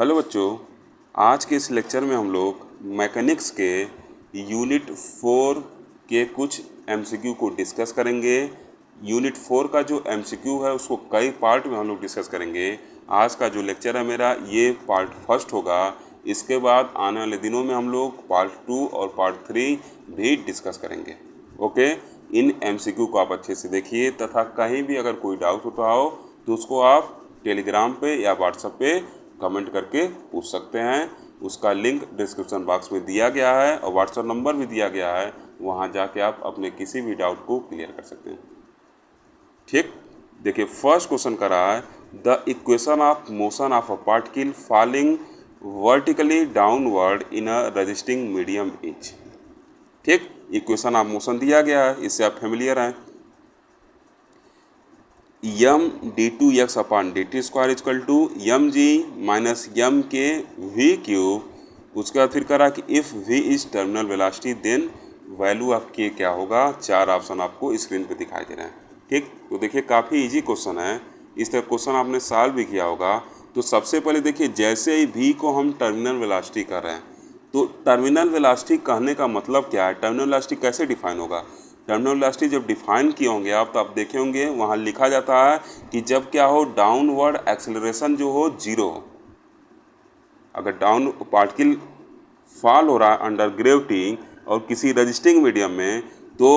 Hello बच्चों, आज के इस लेक्चर में हम लोग मैकेनिक्स के यूनिट 4 के कुछ एमसीक्यू को डिस्कस करेंगे। यूनिट 4 का जो एमसीक्यू है उसको कई पार्ट में हम लोग डिस्कस करेंगे। आज का जो लेक्चर है मेरा ये पार्ट फर्स्ट होगा। इसके बाद आने वाले दिनों में हम लोग पार्ट 2 और पार्ट 3 भी डिस्कस करेंगे। ओके, इन एमसीक्यू को आप अच्छे से देखिए तथा कहीं भी अगर कोई डाउट होता हो तो उसको आप टेलीग्राम पे या व्हाट्सएप पे कमेंट करके पूछ सकते हैं। उसका लिंक डिस्क्रिप्शन बॉक्स में दिया गया है और व्हाट्सएप नंबर भी दिया गया है, वहाँ जाके आप अपने किसी भी डाउट को क्लियर कर सकते हैं। ठीक, देखिए फर्स्ट क्वेश्चन कर रहा है the equation of motion of a particle falling vertically downward in a resisting medium is. ठीक, इक्वेशन ऑफ मोशन दिया गया है, इससे आप फेमिलियर हैं। M d two x upon d t square is equal to m g minus m k v cube. उसके बाद फिर करा कि if v is terminal velocity then value of k क्या होगा। चार ऑप्शन आपको स्क्रीन पे दिखाई दे रहे हैं। ठीक, तो देखिए काफ़ी इजी क्वेश्चन है। इस तरह क्वेश्चन आपने सॉल्व भी किया होगा। तो सबसे पहले देखिए, जैसे ही वी को हम टर्मिनल वेलोसिटी कर रहे हैं तो टर्मिनल वेलोसिटी कहने का मतलब क्या है, टर्मिनल वेलोसिटी कैसे डिफाइन होगा। टर्मिनल वेलोसिटी जब डिफाइन किए होंगे आप तो आप देखे होंगे वहाँ लिखा जाता है कि जब क्या हो, डाउनवर्ड एक्सेलरेशन जो हो जीरो हो। अगर डाउन पार्टिकल फॉल हो रहा है अंडर ग्रेविटी और किसी रेजिस्टिंग मीडियम में तो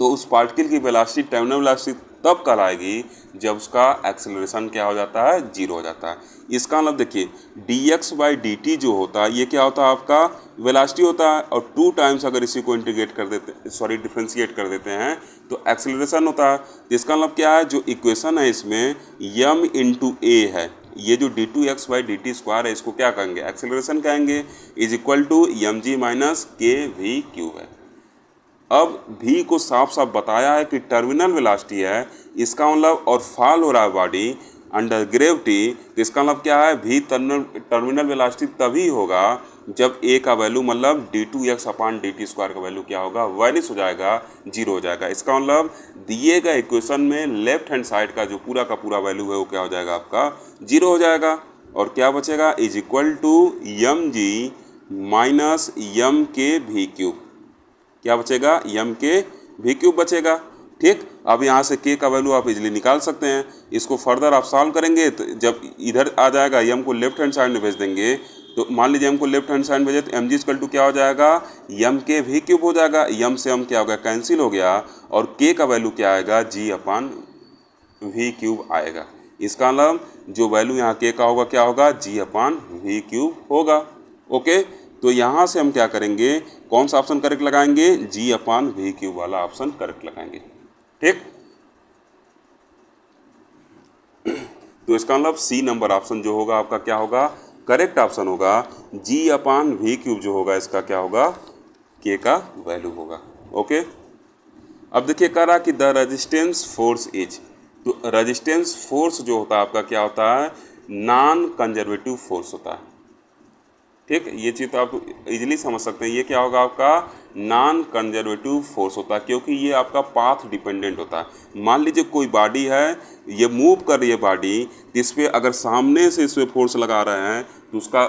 उस पार्टिकल की वेलोसिटी टर्मिनल वेलोसिटी तब कहलाएगी जब उसका एक्सेलरेशन क्या हो जाता है, जीरो हो जाता है। इसका मतलब देखिए dx बाई dt जो होता है ये क्या होता है, आपका वेलोसिटी होता है और 2 टाइम्स अगर इसी को इंटीग्रेट कर देते डिफ्रेंशिएट कर देते हैं तो एक्सेलरेशन होता है। तो इसका मतलब क्या है, जो इक्वेशन है इसमें m इंटू ए है, ये जो d two x by d t square है इसको क्या कहेंगे, एक्सेलरेशन कहेंगे, is equal to m g minus k v cube है। अब v को साफ साफ बताया है कि टर्मिनल वेलोसिटी है, इसका मतलब और फॉल हो रहा है बॉडी अंडर ग्रेविटी, तो इसका मतलब क्या है, v टर्मिनल वेलोसिटी तभी होगा जब a का वैल्यू मतलब d two x upon d t square का वैल्यू क्या होगा, वाइनिस हो जाएगा, जीरो हो जाएगा। इसका मतलब दिए गए इक्वेशन में लेफ्ट हैंड साइड का जो पूरा का पूरा वैल्यू है वो क्या हो जाएगा, आपका जीरो हो जाएगा। और क्या बचेगा, is equal to m g minus m k v cube. क्या बचेगा, यम के वी क्यूब बचेगा। ठीक, अब यहाँ से के का वैल्यू आप इजीली निकाल सकते हैं। इसको फर्दर आप सॉल्व करेंगे तो जब इधर आ जाएगा यम को लेफ्ट हैंड साइड में भेज देंगे तो मान लीजिए यम को लेफ्ट हैंड साइड भेजे तो एम जी इक्वल टू क्या हो जाएगा, यम के वी क्यूब हो जाएगा। यम से हम क्या हो गया, कैंसिल हो गया और के का वैल्यू क्या आएगा, जी अपॉन वी क्यूब आएगा। इसका मतलब जो वैल्यू यहाँ के का होगा क्या होगा, जी अपॉन वी क्यूब होगा। ओके, तो यहाँ से हम क्या करेंगे, कौन सा ऑप्शन करेक्ट लगाएंगे, जी अपॉन वी क्यूब वाला ऑप्शन करेक्ट लगाएंगे। ठीक, तो इसका मतलब सी नंबर ऑप्शन जो होगा आपका क्या होगा, करेक्ट ऑप्शन होगा। जी अपॉन वी क्यूब जो होगा इसका क्या होगा, के का वैल्यू होगा। ओके, अब देखिए कह रहा कि द रेजिस्टेंस फोर्स इज, तो रेजिस्टेंस फोर्स जो होता है आपका क्या होता है, नॉन कंजर्वेटिव फोर्स होता है। ठीक, ये चीज़ तो आप इजीली समझ सकते हैं। ये क्या होगा, आपका नॉन कंजर्वेटिव फोर्स होता है क्योंकि ये आपका पाथ डिपेंडेंट होता है। मान लीजिए कोई बॉडी है, ये मूव कर रही है बॉडी, इस पर अगर सामने से इस पर फोर्स लगा रहे हैं तो उसका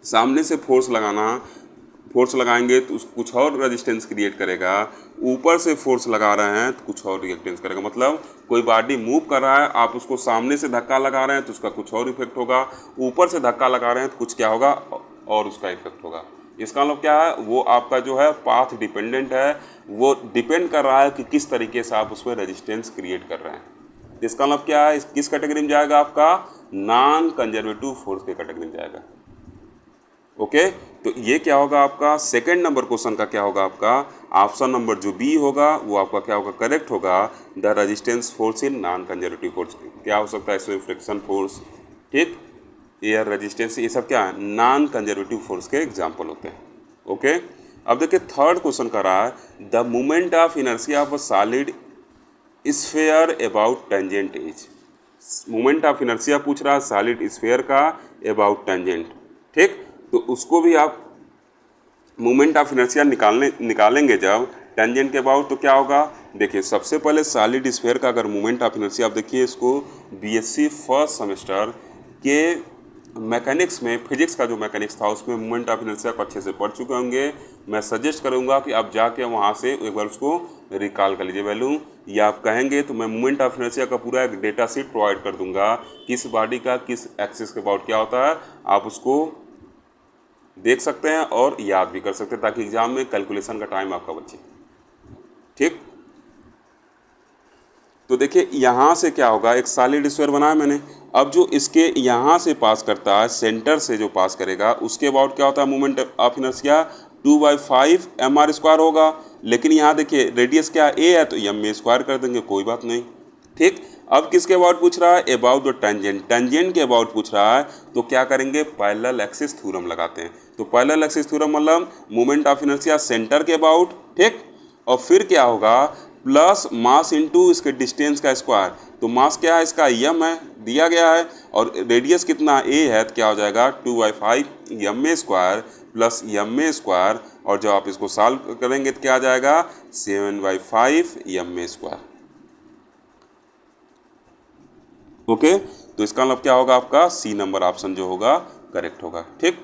सामने से फोर्स लगाएंगे तो कुछ और रेजिस्टेंस क्रिएट करेगा, ऊपर से फोर्स लगा रहे हैं तो कुछ और रिएक्टेंस करेगा। मतलब कोई बॉडी मूव कर रहा है, आप उसको सामने से धक्का लगा रहे हैं तो उसका कुछ और इफेक्ट होगा, ऊपर से धक्का लगा रहे हैं तो कुछ क्या होगा और उसका इफेक्ट होगा। इसका मतलब क्या है, वो आपका जो है पाथ डिपेंडेंट है, वो डिपेंड कर रहा है कि किस तरीके से आप उस पर रेजिस्टेंस क्रिएट कर रहे हैं। इसका मतलब क्या है, किस कैटेगरी में जाएगा, आपका नॉन कंजर्वेटिव फोर्स के कैटेगरी में जाएगा। ओके, तो ये क्या होगा आपका सेकंड नंबर क्वेश्चन का क्या होगा, आपका ऑप्शन नंबर जो बी होगा वो आपका क्या होगा, करेक्ट होगा। The resistance force in non conservative force क्या हो सकता है, इसमें फ्रिक्शन फोर्स, ठीक, एयर रेजिस्टेंस, ये सब क्या है, नॉन कंजर्वेटिव फोर्स के एग्जाम्पल होते हैं। ओके, अब देखिए थर्ड क्वेश्चन का रहा है the moment of inertia of a solid sphere about tangent is. Moment of inertia पूछ रहा है सॉलिड स्फीयर का अबाउट टेंजेंट। ठीक, तो उसको भी आप मोमेंट ऑफ इनर्शिया निकालेंगे जब टेंजेंट के अबाउट तो क्या होगा, देखिए सबसे पहले सॉलिड स्फीयर का अगर मोमेंट ऑफ इनर्शिया, आप देखिए इसको बीएससी फर्स्ट सेमेस्टर के मैकेनिक्स में, फिजिक्स का जो मैकेनिक्स था उसमें मोमेंट ऑफ इनर्शिया को अच्छे से पढ़ चुके होंगे। मैं सजेस्ट करूंगा कि आप जाके वहाँ से एक बार उसको रिकॉल कर लीजिए वैल्यू, या आप कहेंगे तो मैं मोमेंट ऑफ इनर्शिया का पूरा एक डेटा शीट प्रोवाइड कर दूंगा, किस बॉडी का किस एक्सिस के अबाउट क्या होता है, आप उसको देख सकते हैं और याद भी कर सकते हैं ताकि एग्जाम में कैलकुलेशन का टाइम आपका बचे। ठीक, तो देखिए यहाँ से क्या होगा, एक सॉलिड स्फीयर बनाया मैंने, अब जो इसके यहाँ से पास करता है, सेंटर से जो पास करेगा उसके अबाउट क्या होता है मोमेंट ऑफ इनर्शिया 2/5 mr² होगा। लेकिन यहाँ देखिए रेडियस क्या ए है तो m² कर देंगे, कोई बात नहीं। ठीक, अब किसके अबाउट पूछ रहा है, अबाउट द टेंजेंट, टेंजेंट के अबाउट पूछ रहा है, तो क्या करेंगे पैरेलल एक्सिस थ्योरम लगाते हैं। तो पैरेलल एक्सिस थ्योरम मतलब मोमेंट ऑफ इनर्शिया सेंटर के अबाउट, ठीक, और फिर क्या होगा प्लस मास इनटू इसके डिस्टेंस का स्क्वायर, तो मास क्या है इसका m है दिया गया है, और रेडियस कितना a है तो क्या हो जाएगा 2/5 ma² प्लस ma², और जब आप इसको सॉल्व करेंगे तो क्या आ जाएगा 7/5 ma²। ओके, तो इसका मतलब क्या होगा आपका सी नंबर ऑप्शन जो होगा करेक्ट होगा। ठीक,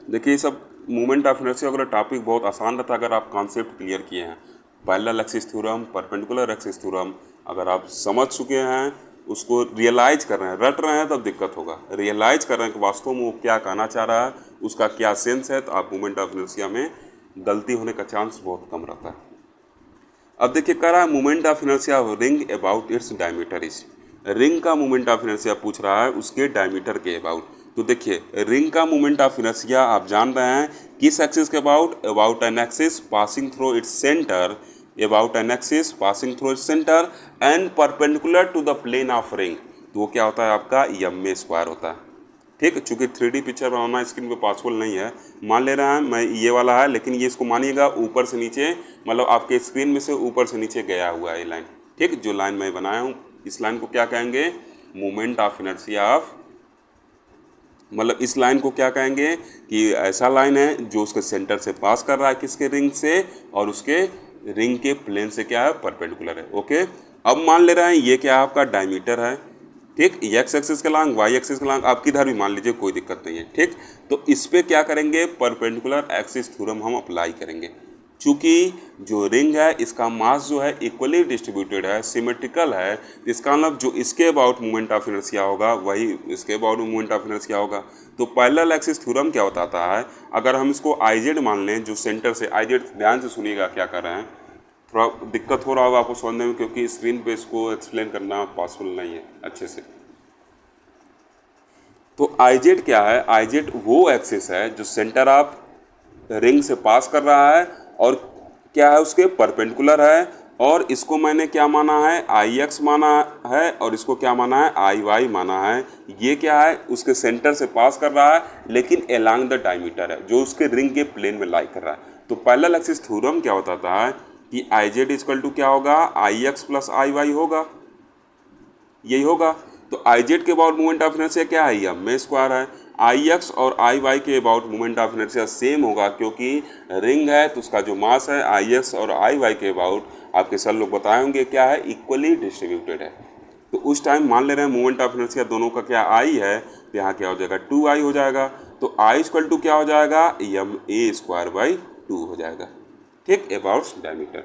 देखिए ये सब मोमेंट ऑफ इनर्शिया वगैरह टॉपिक बहुत आसान रहता है अगर आप कॉन्सेप्ट क्लियर किए हैं। Parallel axis theorem, perpendicular axis theorem अगर आप समझ चुके हैं, उसको रियलाइज कर रहे हैं, रट रहे हैं तब दिक्कत होगा, रियलाइज कर रहे हैं कि वास्तव में वो क्या कहना चाह रहा है, उसका क्या सेंस है, तो आप मोमेंट ऑफ इनर्शिया में गलती होने का चांस बहुत कम रहता है। अब देखिए कह रहा है moment of inertia of ring about its diameter is, ring का मोमेंट ऑफ इनर्शिया पूछ रहा है उसके डायमीटर के अबाउट। तो देखिए रिंग का मोमेंट ऑफ इनर्शिया आप जान रहे हैं किस एक्सिस के about, about an axis passing through its centre, about an axis passing through its centre and perpendicular to the plane of ring, तो वो क्या होता है आपका ma² होता है। ठीक, चूंकि 3D पिक्चर बनाना स्क्रीन पे पॉसिबल नहीं है, मान ले रहा है मैं ये वाला है, लेकिन ये इसको मानिएगा ऊपर से नीचे, मतलब आपके स्क्रीन में से ऊपर से नीचे गया हुआ है ये लाइन। ठीक, जो लाइन मैं बनाया हूँ इस लाइन को क्या कहेंगे मोमेंट ऑफ इनर्शिया ऑफ, मतलब इस लाइन को क्या कहेंगे कि ऐसा लाइन है जो उसके सेंटर से पास कर रहा है किसके रिंग से, और उसके रिंग के प्लेन से क्या है परपेंडिकुलर है। ओके, अब मान ले रहे हैं ये क्या आपका डायमीटर है। ठीक, एक्स एक्सिस के लॉन्ग, वाई एक्सिस के लॉन्ग, आप किधर भी मान लीजिए कोई दिक्कत नहीं है। ठीक, तो इस पे क्या करेंगे परपेंडिकुलर एक्सिस थ्योरम हम अप्लाई करेंगे। चूँकि जो रिंग है इसका मास जो है इक्वली डिस्ट्रीब्यूटेड है, सिमेट्रिकल है, इसका मतलब जो इसके अबाउट मोमेंट ऑफ इनर्शिया होगा वही इसके अबाउट मोमेंट ऑफ इनर्शिया होगा। तो पैरेलल एक्सिस थ्योरम क्या बताता है, अगर हम इसको IZ मान लें, जो सेंटर से IZ, ध्यान से सुनिएगा क्या कर रहे हैं, थोड़ा दिक्कत हो रहा होगा आपको समझने में क्योंकि स्क्रीन पे इसको एक्सप्लेन करना पॉसिबल नहीं है अच्छे से। तो IZ क्या है, IZ वो एक्सिस है जो सेंटर ऑफ रिंग से पास कर रहा है और क्या है उसके परपेंडिकुलर है, और इसको मैंने क्या माना है IX माना है, और इसको क्या माना है IY माना है। ये क्या है उसके सेंटर से पास कर रहा है लेकिन एलॉन्ग द डायमीटर है जो उसके रिंग के प्लेन में लाई कर रहा है। तो पैरेलल एक्सिस थ्योरम क्या बताता है कि IZ इक्वल टू क्या होगा IX प्लस IY होगा, यही होगा। तो IZ के अबाउट मोमेंट ऑफ इनर्शिया क्या है ma² है, IX और IY के about moment of inertia same होगा क्योंकि रिंग है तो उसका जो मास है IX और IY के अबाउट आपके सर लोग बताए होंगे क्या है इक्वली डिस्ट्रीब्यूटेड है। तो उस टाइम मान ले रहे हैं मोमेंट ऑफ इनर्शिया दोनों का क्या I है, तो यहाँ क्या हो जाएगा 2I हो जाएगा। तो I इक्वल टू क्या हो जाएगा ma²/2 हो जाएगा। ठीक, अबाउट डायमीटर।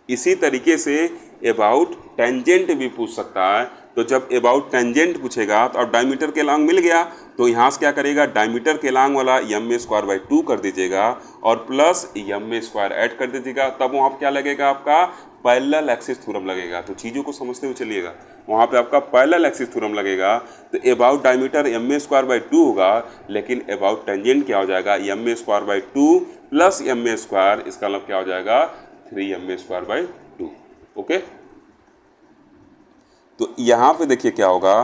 इसी तरीके से अबाउट टेंजेंट भी पूछ सकता है। तो जब अबाउट टेंजेंट पूछेगा तो अब डायमीटर के लॉन्ग मिल गया तो यहाँ से क्या करेगा डायमीटर के लॉन्ग वाला ma²/2 कर दीजिएगा और प्लस ma² ऐड कर दीजिएगा, तब वहाँ पर क्या लगेगा आपका पैरेलल एक्सिस थ्योरम लगेगा। तो चीज़ों को समझते हुए चलिएगा, वहाँ पे आपका पैरेलल एक्सिस थ्योरम लगेगा। तो अबाउट डायमीटर ma²/2 होगा, लेकिन अबाउट टेंजेंट क्या हो जाएगा ma²/2 प्लस ma², इसका मतलब क्या हो जाएगा 3ma²/2। ओके, तो यहाँ पे देखिए क्या होगा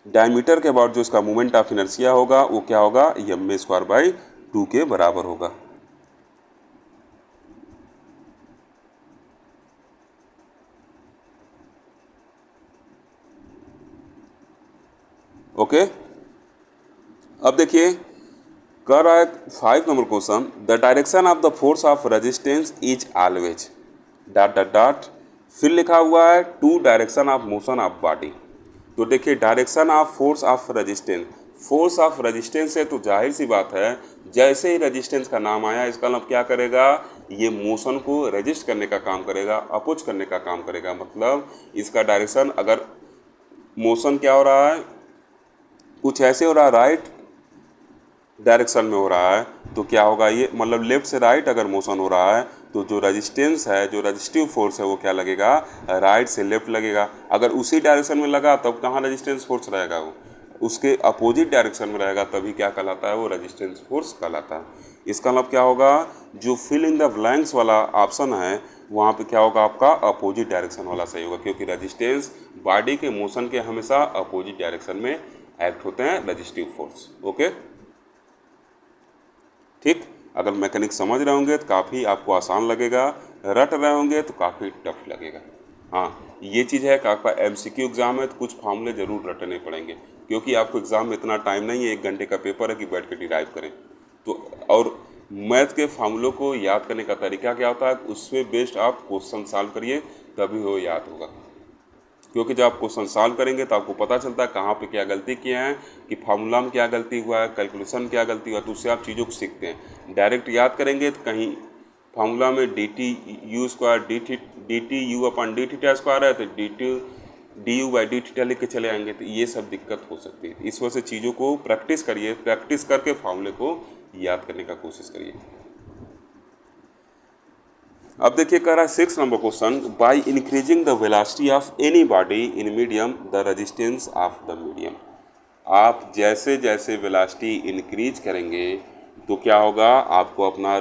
डायमीटर के अबाउट जो इसका मोमेंट ऑफ इनर्शिया होगा वो क्या होगा ma²/2 के बराबर होगा। ओके, अब देखिए correct. 5 number question, the direction of the force of resistance is always dot dot dot, फिर लिखा हुआ है to direction of motion of body. तो देखिए direction of resistance, force of resistance है तो जाहिर सी बात है जैसे ही रेजिस्टेंस का नाम आया इसका मतलब क्या करेगा, ये मोशन को रेजिस्ट करने का काम करेगा, अपोज करने का काम करेगा। मतलब इसका डायरेक्शन, अगर मोशन क्या हो रहा है, कुछ ऐसे हो रहा है, राइट डायरेक्शन में हो रहा है, तो क्या होगा ये, मतलब लेफ्ट से राइट अगर मोशन हो रहा है तो जो रेजिस्टेंस है, जो रेजिस्टिव फोर्स है वो क्या लगेगा, राइट से लेफ्ट लगेगा। अगर उसी डायरेक्शन में लगा तब कहाँ रेजिस्टेंस फोर्स रहेगा, वो उसके अपोजिट डायरेक्शन में रहेगा, तभी क्या कहलाता है, वो रेजिस्टेंस फोर्स कहलाता है। इसका मतलब क्या होगा, जो फिल इन द ब्लैंक्स वाला ऑप्शन है वहाँ पे क्या होगा, आपका अपोजिट डायरेक्शन वाला सही होगा, क्योंकि रेजिस्टेंस बॉडी के मोशन के हमेशा अपोजिट डायरेक्शन में एक्ट होते हैं रेजिस्टिव फोर्स। ओके ठीक, अगर मैकेनिक्स समझ रहे होंगे तो काफ़ी आपको आसान लगेगा, रट रहे होंगे तो काफ़ी टफ लगेगा। हाँ ये चीज़ है कि आपका एमसीक्यू एग्ज़ाम है तो कुछ फार्मूले ज़रूर रटने पड़ेंगे, क्योंकि आपको एग्ज़ाम में इतना टाइम नहीं है, 1 घंटे का पेपर है कि बैठ के डिराइव करें। तो और मैथ के फार्मूलों को याद करने का तरीका क्या होता है, उसमें बेस्ड आप क्वेश्चन सॉल्व करिए तभी वो याद होगा, क्योंकि जब आप क्वेश्चन सॉल्व करेंगे तो आपको पता चलता है कहाँ पे क्या गलती किए हैं, कि फार्मूला में क्या गलती हुआ है, कैलकुलेशन क्या गलती हुआ है, तो उससे आप चीज़ों को सीखते हैं। डायरेक्ट याद करेंगे तो कहीं फार्मूला में d t u square d t u upon d theta square है तो d u by d theta लिख के चले आएंगे, तो ये सब दिक्कत हो सकती है। इस वजह से चीज़ों को प्रैक्टिस करिए, प्रैक्टिस करके फार्मूले को याद करने का कोशिश करिए। अब देखिए कह रहा है 6 number question, by increasing the velocity of any body in medium the resistance of the medium. आप जैसे जैसे वेलोसिटी इंक्रीज करेंगे तो क्या होगा, आपको अपना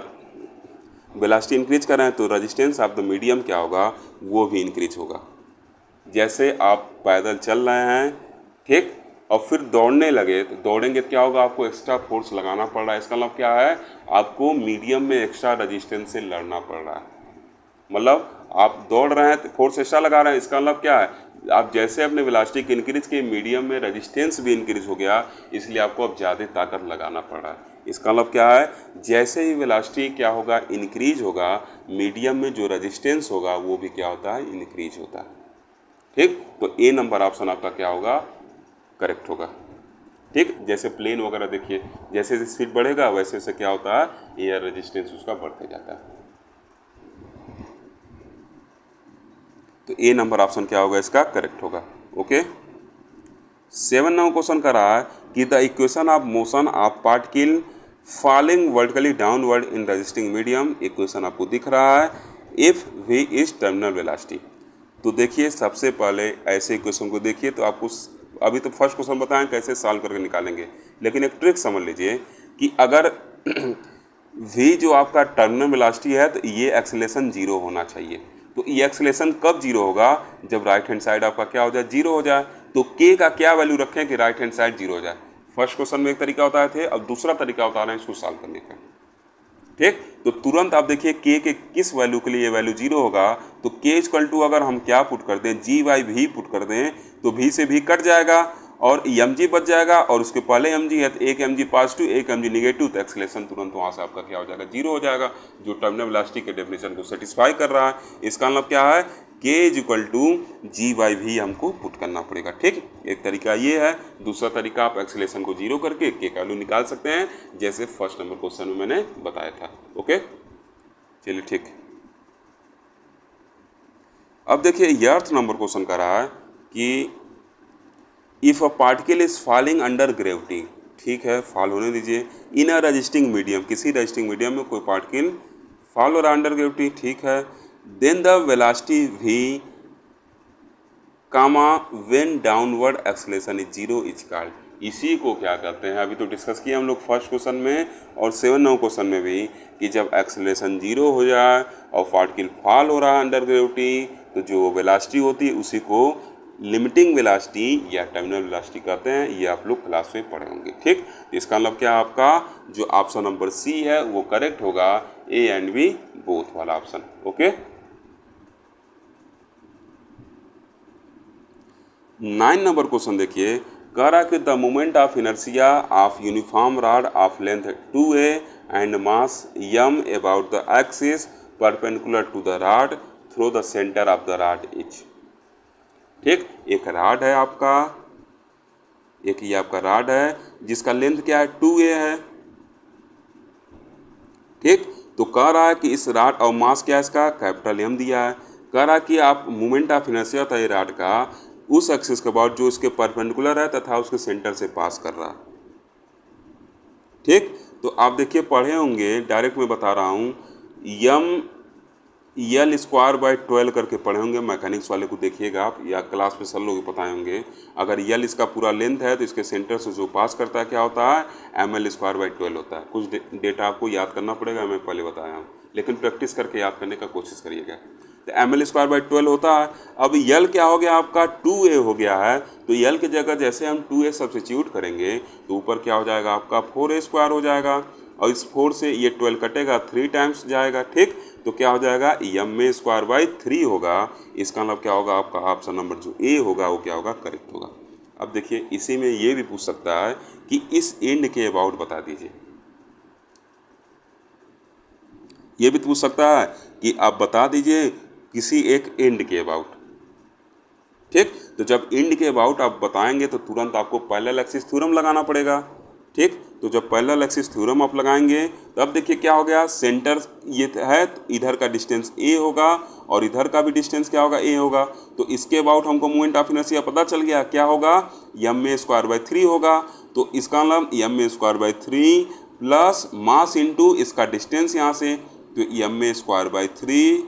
वेलोसिटी इंक्रीज कर रहे हैं तो रेजिस्टेंस ऑफ द मीडियम क्या होगा, वो भी इंक्रीज होगा। जैसे आप पैदल चल रहे हैं ठीक, और फिर दौड़ने लगे तो दौड़ेंगे तो क्या होगा, आपको एक्स्ट्रा फोर्स लगाना पड़ रहा है। इसका मतलब क्या है, आपको मीडियम में एक्स्ट्रा रेजिस्टेंस से लड़ना पड़ रहा है। मतलब आप दौड़ रहे हैं तो फोर्स एक्स्ट्रा लगा रहे हैं, इसका मतलब क्या है, आप जैसे अपने वेलोसिटी की इंक्रीज के मीडियम में रेजिस्टेंस भी इंक्रीज हो गया, इसलिए आपको अब ज़्यादा ताकत लगाना पड़ रहा है। इसका मतलब क्या है, जैसे ही वेलोसिटी क्या होगा, इंक्रीज होगा, मीडियम में जो रेजिस्टेंस होगा वो भी क्या होता है, इंक्रीज होता है। ठीक, तो ए नंबर ऑप्शन आपका क्या होगा, करेक्ट होगा। ठीक, जैसे प्लेन वगैरह देखिए, जैसे जैसे स्पीड बढ़ेगा वैसे वैसे क्या होता है, एयर रेजिस्टेंस उसका बढ़ते जाता है। तो ए नंबर ऑप्शन क्या होगा, इसका करेक्ट होगा। ओके 7 नंबर क्वेश्चन कर रहा है कि the equation of motion of particle falling vertically downward in resisting medium, equation आपको दिख रहा है, if we is terminal velocity. तो देखिए सबसे पहले ऐसे इक्वेशन को देखिए, तो आपको अभी तो फर्स्ट क्वेश्चन बताएं कैसे सॉल्व करके निकालेंगे, लेकिन एक ट्रिक समझ लीजिए कि अगर v जो आपका टर्मिनल वेलोसिटी है तो ये एक्सेलेरेशन 0 होना चाहिए। तो ये एक्सेलेरेशन कब 0 होगा, जब राइट हैंड साइड आपका क्या हो जाए, 0 हो जाए। तो k का क्या वैल्यू रखें कि राइट हैंड साइड 0 हो जाए। फर्स्ट क्वेश्चन में एक तरीका होता है, अब दूसरा तरीका होता है इसको सॉल्व करने का। ठीक, तो तुरंत आप देखिए k के किस वैल्यू के लिए ये वैल्यू 0 होगा, तो k इक्वल टू अगर हम क्या पुट कर दें, जी बाई भी पुट कर दें, तो v से भी कट जाएगा और mg बच जाएगा, और उसके पहले mg है तो एक mg पॉजिटिव एक mg निगेटिव, तो एक्सेलेरेशन तुरंत वहाँ से आपका क्या हो जाएगा, 0 हो जाएगा, जो टर्मिनल वेलोसिटी के डेफिनेशन को सेटिस्फाई कर रहा है। इसका मतलब क्या है, k is equal to g by भी हमको पुट करना पड़ेगा। ठीक, एक तरीका ये है, दूसरा तरीका आप एक्सेलेरेशन को 0 करके k का वैल्यू निकाल सकते हैं, जैसे फर्स्ट नंबर क्वेश्चन में मैंने बताया था। ओके चलिए ठीक, अब देखिए ये 8 नंबर क्वेश्चन का रहा है कि if a particle is falling under gravity, ठीक है फॉल होने दीजिए, इन अ रजिस्टिंग मीडियम, किसी रजिस्टिंग मीडियम में कोई पार्टिकल फॉल हो रहा है अंडर ग्रेविटी, ठीक है, then the velocity v comma when downward acceleration is 0 is called. इसी को क्या कहते हैं, अभी तो डिस्कस किया हम लोग फर्स्ट क्वेश्चन में और 7 नंबर क्वेश्चन में भी, कि जब एक्सेलेरेशन 0 हो जाए और पार्टिकल फॉल हो रहा है अंडर ग्रेविटी, तो जो वेलोसिटी होती है उसी को लिमिटिंग वेलोसिटी या टर्मिनल वेलोसिटी कहते हैं। ये आप लोग क्लास में पढ़े होंगे। ठीक, इसका मतलब क्या, आपका जो ऑप्शन नंबर सी है वो करेक्ट होगा, ए एंड बी बोथ वाला ऑप्शन। ओके 9 नंबर क्वेश्चन देखिए, कह रहा है कि the moment of inertia of uniform rod of length 2a and mass m about the axis perpendicular to the rod through the centre of the rod each. ठीक, एक rod है आपका, एक ये आपका रॉड है जिसका लेंथ क्या है 2a है। ठीक, तो कह रहा है कि इस रॉड और मास क्या है इसका कैपिटल M दिया है। कह रहा है कि आप मोमेंट ऑफ इनर्शिया था ये रॉड का उस एक्सिस के बाद जो इसके परपेंडिकुलर है तथा उसके सेंटर से पास कर रहा है। ठीक, तो आप देखिए पढ़े होंगे, डायरेक्ट मैं बता रहा हूँ, यम यल स्क्वायर बाई 12 करके पढ़े होंगे, मैकेनिक्स वाले को देखिएगा आप, या क्लास में सर लोग बताए होंगे। अगर यल इसका पूरा लेंथ है तो इसके सेंटर से जो पास करता है क्या होता है, ml स्क्वायर बाई 12 होता है। कुछ डेटा आपको याद करना पड़ेगा, मैं पहले बताया हूँ, लेकिन प्रैक्टिस करके याद करने का कोशिश करिएगा। तो ml स्क्वायर बाई 12 होता है। अब यल क्या हो गया आपका 2a हो गया है, तो यल की जगह जैसे हम 2a सब्स्टिट्यूट करेंगे तो ऊपर क्या हो जाएगा आपका 4a स्क्वायर हो जाएगा, और इस 4 से ये 12 कटेगा 3 टाइम्स जाएगा। ठीक, तो क्या हो जाएगा m स्क्वायर बाई 3 होगा। इसका मतलब क्या होगा आपका ऑप्शन नंबर जो ए होगा वो क्या होगा करेक्ट होगा। अब देखिए इसी में ये भी पूछ सकता है कि इस एंड के अबाउट बता दीजिए, ये भी पूछ सकता है कि आप बता दीजिए किसी एक एंड के अबाउट। ठीक, तो जब एंड के अबाउट आप बताएंगे तो तुरंत आपको पैरेलल एक्सिस थ्योरम लगाना पड़ेगा। ठीक, तो जब पैरेलल एक्सिस थ्योरम आप लगाएंगे तो अब देखिए क्या हो गया, सेंटर ये है तो इधर का डिस्टेंस a होगा और इधर का भी डिस्टेंस क्या होगा a होगा। तो इसके अबाउट हमको मोमेंट ऑफ इनर्शिया पता चल गया, क्या होगा ma स्क्वायर बाई 3 होगा। तो इसका मतलब ma square by 3 plus mass into इसका डिस्टेंस यहाँ से, तो ma square by 3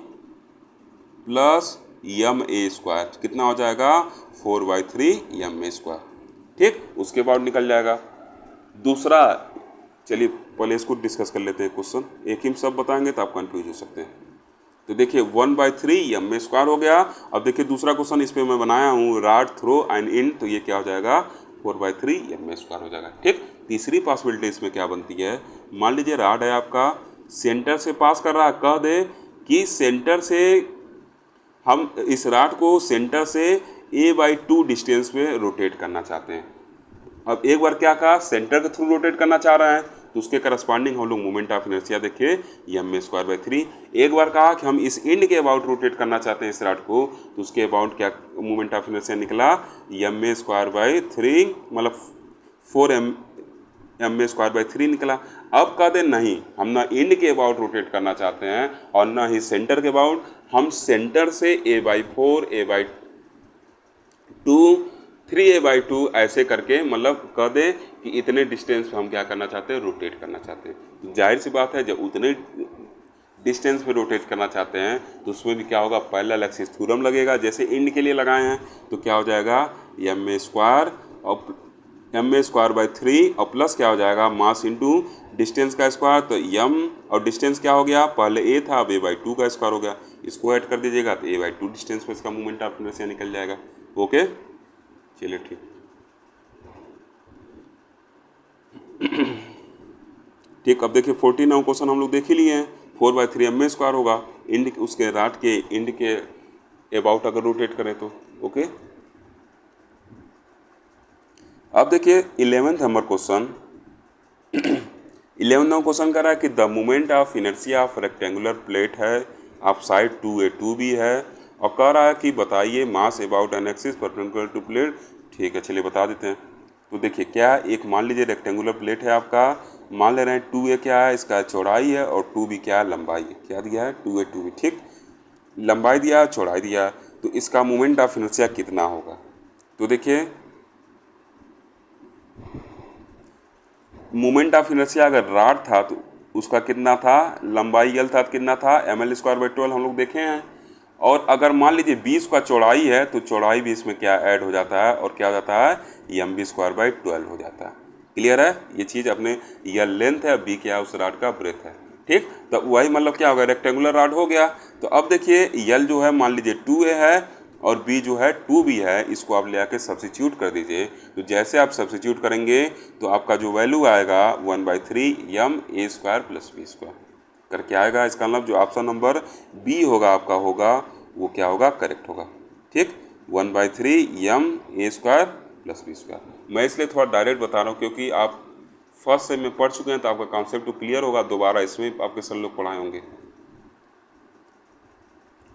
plus ma square कितना हो जाएगा 4/3 ma स्क्वायर। ठीक, उसके बाद निकल जाएगा। दूसरा, चलिए पहले इसको डिस्कस कर लेते हैं क्वेश्चन, एक ही सब बताएंगे तो आप कंफ्यूज हो सकते हैं। तो देखिए 1/3 ma स्क्वायर हो गया। अब देखिए दूसरा क्वेश्चन इस पे मैं बनाया हूँ, रॉड थ्रो एंड इन, तो ये क्या हो जाएगा 4/3 ma स्क्वायर हो जाएगा। ठीक, तीसरी पॉसिबिलिटी इसमें क्या बनती है, मान लीजिए रॉड है आपका सेंटर से पास कर रहा है, कह दे कि सेंटर से हम इस रॉड को सेंटर से a/2 डिस्टेंस में रोटेट करना चाहते हैं। अब एक बार क्या कहा, सेंटर के थ्रू रोटेट करना चाह रहे हैं तो उसके करस्पॉन्डिंग हम लोग मोमेंट ऑफ इनर्शिया देखिए ma स्क्वायर बाई 3। एक बार कहा कि हम इस एंड के अबाउट रोटेट करना चाहते हैं इस रॉड को, तो उसके अबाउट क्या मोमेंट ऑफ इनर्शिया निकला ma स्क्वायर बाई 3, मतलब 4 ma स्क्वायर बाई 3 निकला। अब कहते नहीं, हम ना एंड के अबाउट रोटेट करना चाहते हैं और ना ही सेंटर के अबाउट, हम सेंटर से a/4 a/2 3a/2 ऐसे करके मतलब कह दे कि इतने डिस्टेंस पे हम क्या करना चाहते हैं, रोटेट करना चाहते हैं। तो जाहिर सी बात है जब उतने डिस्टेंस पे रोटेट करना चाहते हैं तो उसमें भी क्या होगा, पैरेलल एक्सिस थ्योरम लगेगा, जैसे एंड के लिए लगाए हैं। तो क्या हो जाएगा ma स्क्वायर और ma स्क्वायर बाई 3 और प्लस क्या हो जाएगा मास इंटू डिस्टेंस का स्क्वायर, तो m और डिस्टेंस क्या हो गया, पहले a था अब a/2 का स्क्वायर हो गया, इसको ऐड कर दीजिएगा तो a/2 डिस्टेंस पे इसका मोमेंट ऑफ इनर्शिया निकल जाएगा। ओके, चलिए ठीक। ठीक, अब देखिए 14 क्वेश्चन हम लोग देख ही लिए हैं, 4/3 ma स्क्वायर होगा, इंड उसके रॉड के इंड के अबाउट अगर रोटेट करें तो। ओके, अब देखिए 11th नंबर क्वेश्चन 11वां क्वेश्चन कर रहा है कि the moment of inertia of rectangular plate है ऑफ साइड 2a 2b है, और कह रहा है कि बताइए mass about an axis perpendicular to plate. ठीक है, चलिए बता देते हैं। तो देखिए क्या, एक मान लीजिए रेक्टेंगुलर प्लेट है आपका, मान ले रहे हैं 2a क्या है इसका चौड़ाई है और 2b क्या है लंबाई है, क्या दिया है 2a 2b। ठीक, लंबाई दिया चौड़ाई दिया, तो इसका मोमेंट ऑफ इनर्शिया कितना होगा। तो देखिए मोमेंट ऑफ इनर्शिया अगर रॉड था तो उसका कितना था, लंबाई l था तो कितना था ml स्क्वायर बाई 12 हम लोग देखे हैं, और अगर मान लीजिए 20 का चौड़ाई है तो चौड़ाई भी इसमें क्या ऐड हो जाता है और क्या हो जाता है mb स्क्वायर बाई 12 हो जाता है। क्लियर है ये चीज़, अपने l लेंथ है, b क्या है उस रॉड का ब्रेथ है। ठीक, तो वही मतलब क्या होगा, रेक्टेंगुलर रॉड हो गया। तो अब देखिए l जो है मान लीजिए 2a है और b जो है 2b है, इसको आप ले आके सब्स्टिट्यूट कर दीजिए। तो जैसे आप सब्स्टिट्यूट करेंगे तो आपका जो वैल्यू आएगा 1/3 ma square plus b square करके आएगा। इसका मतलब जो ऑप्शन नंबर बी होगा आपका होगा वो क्या होगा, करेक्ट होगा। ठीक, 1/3 ma square plus b square. मैं इसलिए थोड़ा डायरेक्ट बता रहा हूँ क्योंकि आप फर्स्ट सेम में पढ़ चुके हैं तो आपका कॉन्सेप्ट तो क्लियर होगा, दोबारा इसमें आपके सर लोग पढ़ाए होंगे,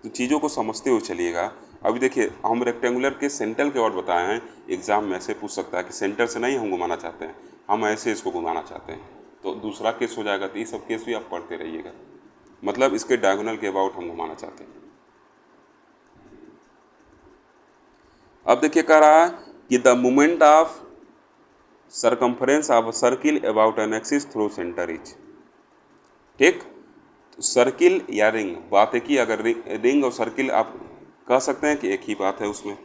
तो चीज़ों को समझते हुए चलिएगा। अभी देखिए हम रेक्टेंगुलर के सेंटर के और बताए हैं, एग्जाम में ऐसे पूछ सकता है कि सेंटर से नहीं हम घुमाना चाहते हैं, हम ऐसे इसको घुमाना चाहते हैं, तो दूसरा केस हो जाएगा। तो ये सब केस भी आप पढ़ते रहिएगा, मतलब इसके डायगोनल के अबाउट हम घुमाना चाहते हैं। अब देखिए कह रहा है कि the moment of circumference of a circle about an axis through centre is, ठीक। तो सर्किल या रिंग, बात एक ही, अगर रिंग और सर्किल आप कह सकते हैं कि एक ही बात है उसमें।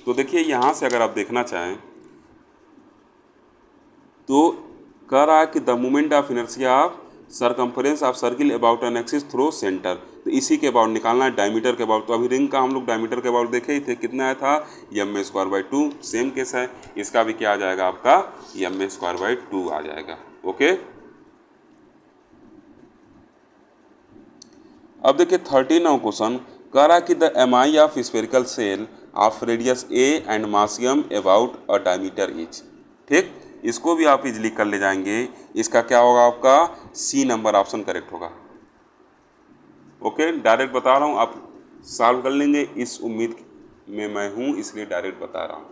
तो देखिए यहाँ से अगर आप देखना चाहें तो कह रहा है कि the moment of inertia of circumference of circle about an axis through centre, तो इसी के अबाउट निकालना है, डायमीटर के अबाउट। तो अभी रिंग का हम लोग डायमीटर के अबाउट देखे ही थे, कितना आया था m square by 2, same case है, इसका भी क्या आ जाएगा आपका एम स्क्वायर बाई 2 आ जाएगा। ओके, अब देखिए 13वां क्वेश्चन कह रहा कि the M I of spherical shell of radius a and mass m about a diameter each, ठीक। इसको भी आप इजली कर ले जाएंगे, इसका क्या होगा आपका सी नंबर ऑप्शन करेक्ट होगा। ओके, डायरेक्ट बता रहा हूँ, आप सॉल्व कर लेंगे इस उम्मीद में मैं हूँ, इसलिए डायरेक्ट बता रहा हूँ।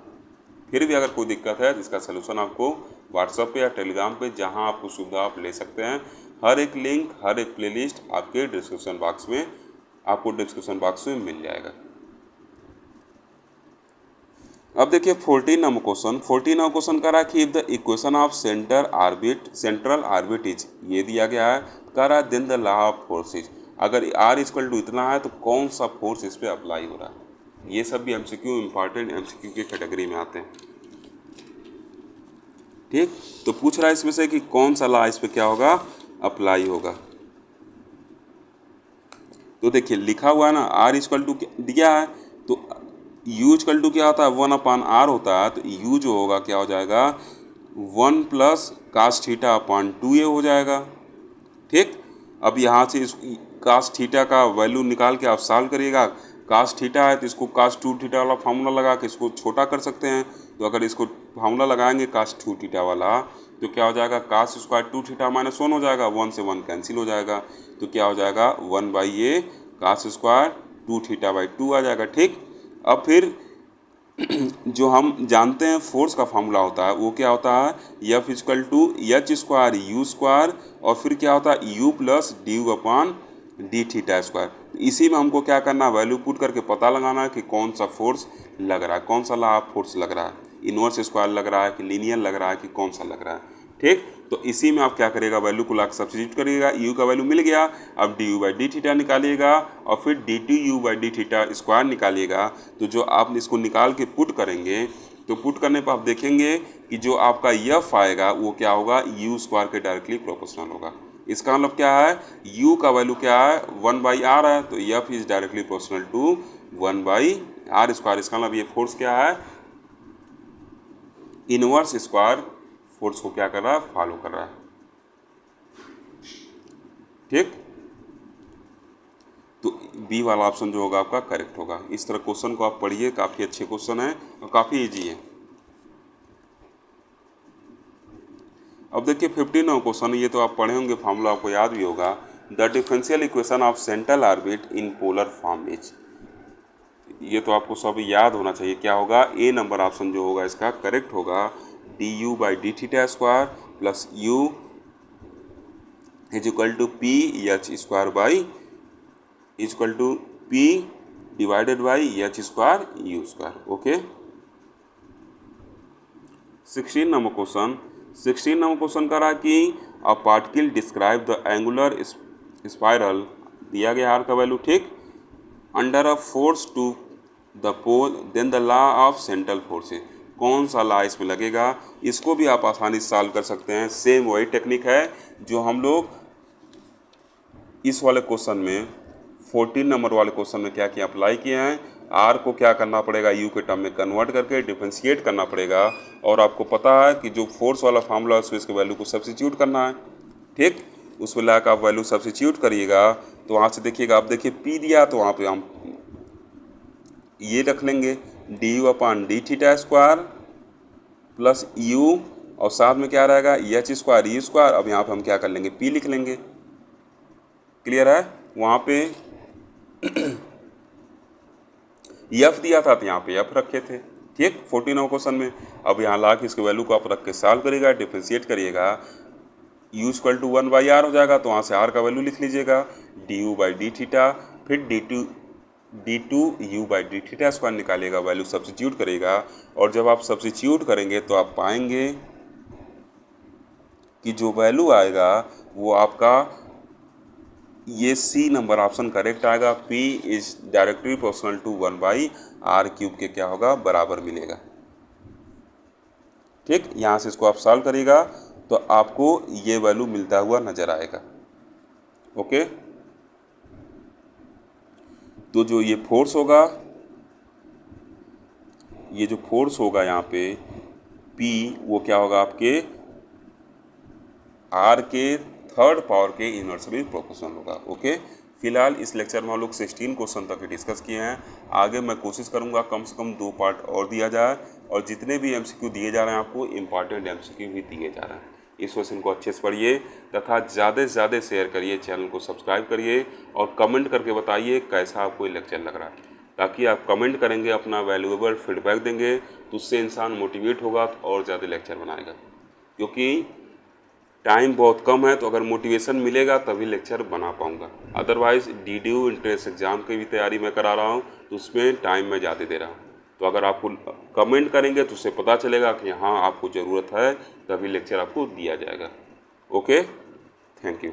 फिर भी अगर कोई दिक्कत है तो इसका सलूशन आपको व्हाट्सएप पे या टेलीग्राम पे, जहाँ आपको सुविधा आप ले सकते हैं, हर एक लिंक, हर एक प्लेलिस्ट आपके डिस्क्रिप्शन बॉक्स में, आपको डिस्क्रिप्शन बॉक्स में मिल जाएगा। अब देखिए 14वां क्वेश्चन कह रहा है कि if the equation of central orbit is, ये दिया गया है, कह रहा है then the law of forces, अगर आर इक्वल टू इतना है तो कौन सा फोर्स इस पर अप्लाई हो रहा है। ये सब भी एमसीक्यू, इंपॉर्टेंट एमसीक्यू की कैटेगरी में आते हैं, ठीक। तो पूछ रहा है इसमें से कि कौन सा लॉ इस पर क्या होगा अप्लाई होगा। तो देखिए लिखा हुआ है ना, आर इक्वल टू दिया है, तो यू इक्वल टू क्या होता है 1/r होता है, तो यू जो होगा क्या हो जाएगा 1 plus cos theta upon 2a हो जाएगा, ठीक। अब यहाँ से इस कास थीटा का वैल्यू निकाल के आप सॉल्व करिएगा। कास थीटा है तो इसको कास 2 थीटा वाला फार्मूला लगा के इसको छोटा कर सकते हैं। तो अगर इसको फार्मूला लगाएंगे कास 2 थीटा वाला, तो क्या हो जाएगा कास स्क्वायर 2 थीटा माइनस 1 हो जाएगा, 1 से 1 कैंसिल हो जाएगा, तो क्या हो जाएगा 1/a cos square 2 theta by 2 आ जाएगा, ठीक। अब फिर जो हम जानते हैं फोर्स का फार्मूला होता है वो क्या होता है f equal to h square u square, और फिर क्या होता है u plus d u upon d theta square. तो इसी में हमको क्या करना है वैल्यू पुट करके पता लगाना है कि कौन सा फोर्स लग रहा है, कौन सा लॉ ऑफ फोर्स लग रहा है, इनवर्स स्क्वायर लग रहा है कि लीनियर लग रहा है कि कौन सा लग रहा है, ठीक। तो इसी में आप क्या करिएगा वैल्यू को ला के सब्स्टिट्यूट करिएगा, यू का वैल्यू मिल गया, अब d u by d theta निकालिएगा और फिर d t u by d theta square निकालिएगा। तो जो आप इसको निकाल के पुट करेंगे, तो पुट करने पर आप देखेंगे कि जो आपका यफ आएगा वो क्या होगा यू स्क्वायर के डायरेक्टली प्रोपोर्शनल होगा। इसका मतलब क्या है u का वैल्यू क्या है 1/r है, तो f is directly proportional to 1/r square. इसका मतलब ये फोर्स क्या है इनवर्स स्क्वायर फोर्स को क्या कर रहा है फॉलो कर रहा है, ठीक। तो बी वाला ऑप्शन जो होगा आपका करेक्ट होगा। इस तरह क्वेश्चन को आप पढ़िए, काफ़ी अच्छे क्वेश्चन है और काफ़ी इजी है। अब देखिए 15वां क्वेश्चन, ये तो आप पढ़े होंगे, फार्मूला आपको याद भी होगा। The differential equation of central orbit in polar form is, ये तो आपको सब याद होना चाहिए। क्या होगा ए नंबर ऑप्शन जो होगा इसका करेक्ट होगा d u by d theta square plus u is equal to p h square by equal to p divided by h square u square. Okay, 16वां क्वेश्चन कर रहा है कि a particle describe the angular spiral, दिया गया r का value, ठीक, under a force to the pole then the law of central forces, कौन सा लॉ इसमें लगेगा। इसको भी आप आसानी से सॉल्व कर सकते हैं। सेम वही टेक्निक है जो हम लोग इस वाले क्वेश्चन में 14 नंबर वाले क्वेश्चन में क्या किया अप्लाई किए हैं। आर को क्या करना पड़ेगा यू के टर्म में कन्वर्ट करके डिफरेंशिएट करना पड़ेगा, और आपको पता है कि जो फोर्स वाला फार्मूला है उसमें इसके वैल्यू को सब्स्टिट्यूट करना है, ठीक। उसमें ला कर आप वैल्यू सब्स्टिट्यूट करिएगा तो वहाँ से देखिएगा, आप देखिए पी दिया तो वहाँ पे हम ये रख लेंगे D u upon d theta square plus you और साथ में क्या रहेगा एच स्क्वायर ई स्क्वायर। अब यहाँ पे हम क्या कर लेंगे पी लिख लेंगे। क्लियर है। वहाँ पे एफ दिया था तो यहाँ पे एफ रखे थे। ठीक 14 क्वेश्चन में। अब यहाँ ला के इसके वैल्यू को आप रख के सॉल्व करिएगा, डिफ्रेंशिएट करिएगा, u इक्वल टू 1/r हो जाएगा तो वहाँ से r का वैल्यू लिख लीजिएगा du बाई डी थीटा, फिर d2 u by d theta square निकालिएगा, वैल्यू सब्स्टिट्यूट करेगा। और जब आप सब्स्टिट्यूट करेंगे तो आप पाएंगे कि जो वैल्यू आएगा वो आपका ये सी नंबर ऑप्शन करेक्ट आएगा। P is directly proportional to 1/r³ के क्या होगा बराबर मिलेगा। ठीक, यहाँ से इसको आप सॉल्व करिएगा तो आपको ये वैल्यू मिलता हुआ नजर आएगा। ओके, तो जो ये फोर्स होगा, ये जो फोर्स होगा यहाँ पे P वो क्या होगा आपके R के थर्ड पावर के इनवर्सली प्रोपोर्शनल होगा। ओके, फिलहाल इस लेक्चर में हम लोग 16 क्वेश्चन तक डिस्कस किए हैं। आगे मैं कोशिश करूंगा कम से कम 2 पार्ट और दिया जाए, और जितने भी एमसीक्यू दिए जा रहे हैं आपको इम्पॉर्टेंट एमसीक्यू भी दिए जा रहे हैं। इस क्वेश्चन को अच्छे से पढ़िए तथा ज़्यादा से ज़्यादा शेयर करिए, चैनल को सब्सक्राइब करिए और कमेंट करके बताइए कैसा आपको ये लेक्चर लग रहा है। ताकि आप कमेंट करेंगे, अपना वैल्यूएबल फीडबैक देंगे तो उससे इंसान मोटिवेट होगा तो और ज़्यादा लेक्चर बनाएगा। क्योंकि टाइम बहुत कम है, तो अगर मोटिवेशन मिलेगा तभी लेक्चर बना पाऊंगा। अदरवाइज़ DDU इंट्रेंस एग्ज़ाम की भी तैयारी मैं करा रहा हूँ तो उसमें टाइम मैं ज़्यादा दे रहा हूँ। तो अगर आपको कमेंट करेंगे तो उससे पता चलेगा कि हाँ आपको ज़रूरत है, तभी लेक्चर आपको दिया जाएगा। Okay, thank you.